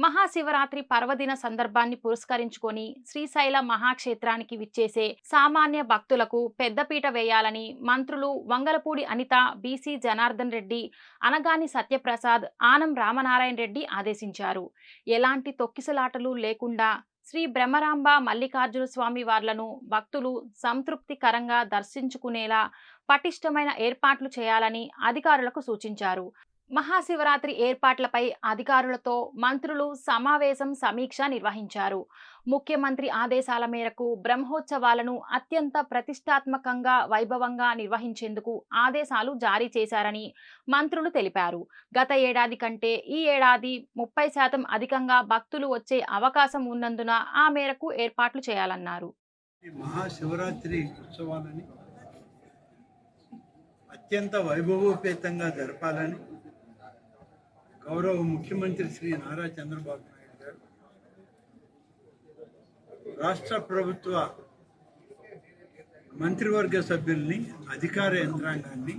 మహాశివరాత్రి పర్వదిన సందర్భాన్ని పురస్కరించుకొని శ్రీశైల మహాక్షేత్రానికి విచ్చేసే సామాన్య భక్తులకు పెద్దపీట వేయాలని మంత్రులు వంగలపూడి అనిత, బీసీ జనార్దన్ రెడ్డి, అనగాని సత్యప్రసాద్, ఆనం రామనారాయణ రెడ్డి ఆదేశించారు. ఎలాంటి తొక్కిసలాటలు లేకుండా శ్రీ బ్రహ్మరాంబ మల్లికార్జున స్వామి వార్లను భక్తులు సంతృప్తికరంగా దర్శించుకునేలా పటిష్టమైన ఏర్పాట్లు చేయాలని అధికారులకు సూచించారు. మహాశివరాత్రి ఏర్పాట్లపై అధికారులతో మంత్రులు సమావేశం సమీక్ష నిర్వహించారు. ముఖ్యమంత్రి ఆదేశాల మేరకు బ్రహ్మోత్సవాలను అత్యంత ప్రతిష్టాత్మకంగా వైభవంగా నిర్వహించేందుకు ఆదేశాలు జారీ చేశారని మంత్రులు తెలిపారు. గత ఏడాది కంటే ఈ ఏడాది 30% అధికంగా భక్తులు వచ్చే అవకాశం ఉన్నందున ఆ మేరకు ఏర్పాట్లు చేయాలన్నారు. మహాశివరాత్రి ఉత్సవాలని అత్యంత వైభవోపేతంగా జరపాలని గౌరవ ముఖ్యమంత్రి శ్రీ నారా చంద్రబాబు నాయుడు గారు రాష్ట్ర ప్రభుత్వ మంత్రివర్గ సభ్యుల్ని, అధికార యంత్రాంగాన్ని,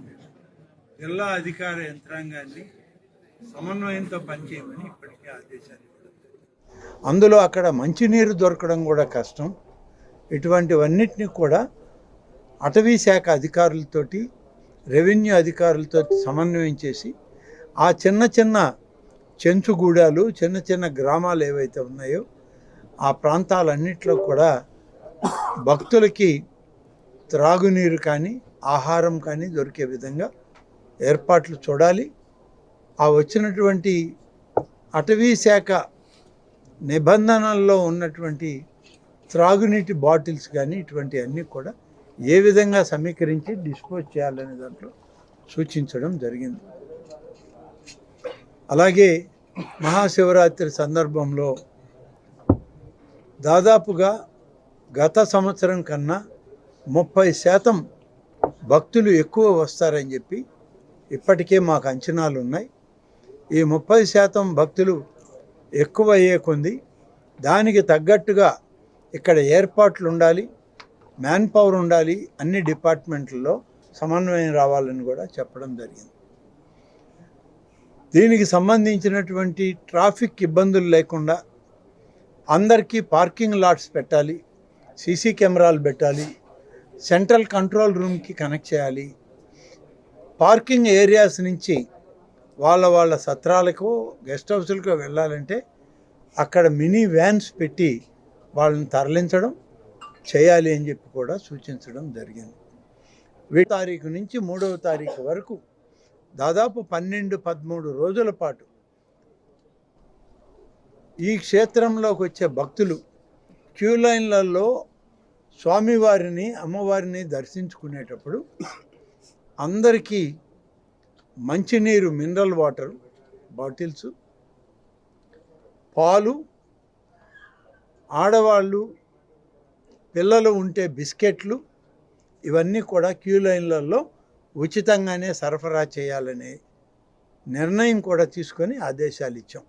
జిల్లా అధికార యంత్రాంగాన్ని సమన్వయంతో పనిచేయమని ఇప్పటికే ఆదేశాలు ఇవ్వడం. అందులో అక్కడ మంచినీరు దొరకడం కూడా కష్టం. ఇటువంటివన్నిటిని కూడా అటవీ శాఖ అధికారులతోటి, రెవెన్యూ అధికారులతో సమన్వయం చేసి ఆ చిన్న చిన్న చెంచుగూడాలు, చిన్న చిన్న గ్రామాలు ఏవైతే ఉన్నాయో ఆ ప్రాంతాలన్నింటిలో కూడా భక్తులకి త్రాగునీరు కానీ, ఆహారం కానీ దొరికే విధంగా ఏర్పాట్లు చూడాలి. ఆ వచ్చినటువంటి అటవీ శాఖ నిబంధనల్లో ఉన్నటువంటి త్రాగునీటి బాటిల్స్ కానీ ఇటువంటివన్నీ కూడా ఏ విధంగా సమీకరించి డిస్పోజ్ చేయాలనే దాంట్లో సూచించడం జరిగింది. అలాగే మహాశివరాత్రి సందర్భంలో దాదాపుగా గత సంవత్సరం కన్నా 30% భక్తులు ఎక్కువ వస్తారని చెప్పి ఇప్పటికే మాకు అంచనాలు ఉన్నాయి. ఈ 30% భక్తులు ఎక్కువ అయ్యే కొంది దానికి తగ్గట్టుగా ఇక్కడ ఏర్పాట్లు ఉండాలి, మ్యాన్ పవర్ ఉండాలి, అన్ని డిపార్ట్మెంట్లలో సమన్వయం రావాలని కూడా చెప్పడం జరిగింది. దీనికి సంబంధించినటువంటి ట్రాఫిక్ ఇబ్బందులు లేకుండా అందరికీ పార్కింగ్ లాట్స్ పెట్టాలి, సీసీ కెమెరాలు పెట్టాలి, సెంట్రల్ కంట్రోల్ రూమ్కి కనెక్ట్ చేయాలి. పార్కింగ్ ఏరియాస్ నుంచి వాళ్ళ సత్రాలకు, గెస్ట్ హౌస్లకు వెళ్ళాలంటే అక్కడ మినీ వ్యాన్స్ పెట్టి వాళ్ళని తరలించడం చేయాలి అని చెప్పి కూడా సూచించడం జరిగింది. 1 తారీఖు నుంచి 3వ తారీఖు వరకు దాదాపు 12-13 రోజుల పాటు ఈ క్షేత్రంలోకి వచ్చే భక్తులు క్యూ లైన్లలో స్వామివారిని, అమ్మవారిని దర్శించుకునేటప్పుడు అందరికీ మంచినీరు, మినరల్ వాటర్ బాటిల్స్, పాలు, ఆడవాళ్ళు, పిల్లలు ఉంటే బిస్కెట్లు, ఇవన్నీ కూడా క్యూ లైన్లలో ఉచితంగానే సరఫరా చేయాలనే నిర్ణయం కూడా తీసుకొని ఆదేశాలు ఇచ్చాం.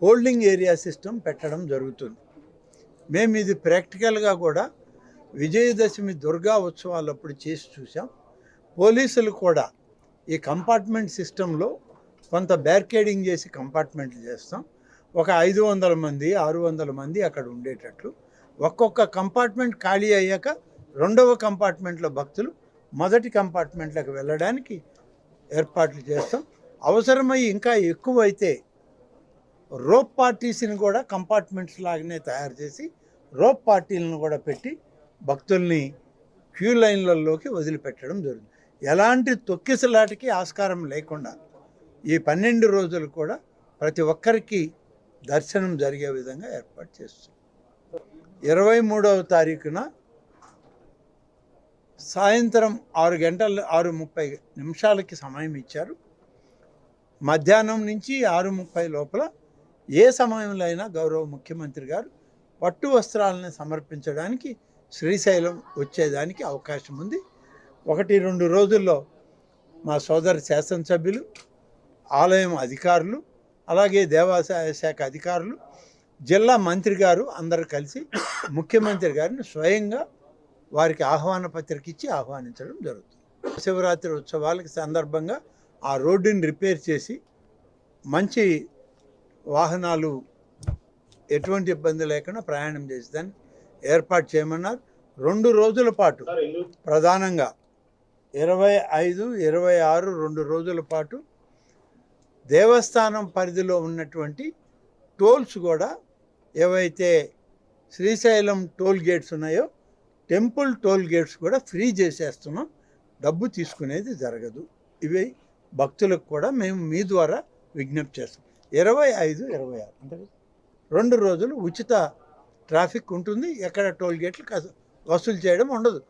హోల్డింగ్ ఏరియా సిస్టమ్ పెట్టడం జరుగుతుంది. మేము ఇది ప్రాక్టికల్గా కూడా విజయదశమి దుర్గా ఉత్సవాలప్పుడు చేసి చూసాం. పోలీసులు కూడా ఈ కంపార్ట్మెంట్ సిస్టంలో కొంత బ్యారికేడింగ్ చేసి కంపార్ట్మెంట్లు చేస్తాం. ఒక 500 మంది, 600 మంది అక్కడ ఉండేటట్లు. ఒక్కొక్క కంపార్ట్మెంట్ ఖాళీ అయ్యాక 2వ కంపార్ట్మెంట్లో భక్తులు మొదటి కంపార్ట్మెంట్లకు వెళ్ళడానికి ఏర్పాట్లు చేస్తాం. అవసరమై ఇంకా ఎక్కువైతే రోప్ పార్టీస్ని కూడా కంపార్ట్మెంట్స్ లాగానే తయారు చేసి రోప్ పార్టీలను కూడా పెట్టి భక్తుల్ని క్యూ లైన్లలోకి వదిలిపెట్టడం జరుగుతుంది. ఎలాంటి తొక్కిసలాటకి ఆస్కారం లేకుండా ఈ 12 రోజులు కూడా ప్రతి ఒక్కరికి దర్శనం జరిగే విధంగా ఏర్పాటు చేస్తాం. 23వ తారీఖున సాయంత్రం 6:30 సమయం ఇచ్చారు. మధ్యాహ్నం నుంచి 6:30 లోపల ఏ సమయంలో అయినా గౌరవ ముఖ్యమంత్రి గారు పట్టు వస్త్రాలను సమర్పించడానికి శ్రీశైలం వచ్చేదానికి అవకాశం ఉంది. 1-2 రోజుల్లో మా సోదర శాసనసభ్యులు, ఆలయం అధికారులు, అలాగే దేవాదాయ శాఖ అధికారులు, జిల్లా మంత్రి గారు అందరూ కలిసి ముఖ్యమంత్రి గారిని స్వయంగా వారికి ఆహ్వాన పత్రిక ఇచ్చి ఆహ్వానించడం జరుగుతుంది. శివరాత్రి ఉత్సవాలకు సందర్భంగా ఆ రోడ్డుని రిపేర్ చేసి మంచి వాహనాలు ఎటువంటి ఇబ్బంది లేకుండా ప్రయాణం చేసేదాన్ని ఏర్పాటు చేయమన్నారు. 2 రోజుల పాటు ప్రధానంగా 25, 26 2 రోజుల పాటు దేవస్థానం పరిధిలో ఉన్నటువంటి టోల్స్ కూడా ఏవైతే శ్రీశైలం టోల్ గేట్స్ ఉన్నాయో టెంపుల్ టోల్ గేట్స్ కూడా ఫ్రీ చేసేస్తున్నాం. డబ్బు తీసుకునేది జరగదు. ఇవి భక్తులకు కూడా మేము మీ ద్వారా విజ్ఞప్తి చేస్తాం. 25, 26 అంటే 2 రోజులు ఉచిత ట్రాఫిక్ ఉంటుంది. ఎక్కడ టోల్ గేట్లు వసూలు చేయడం ఉండదు.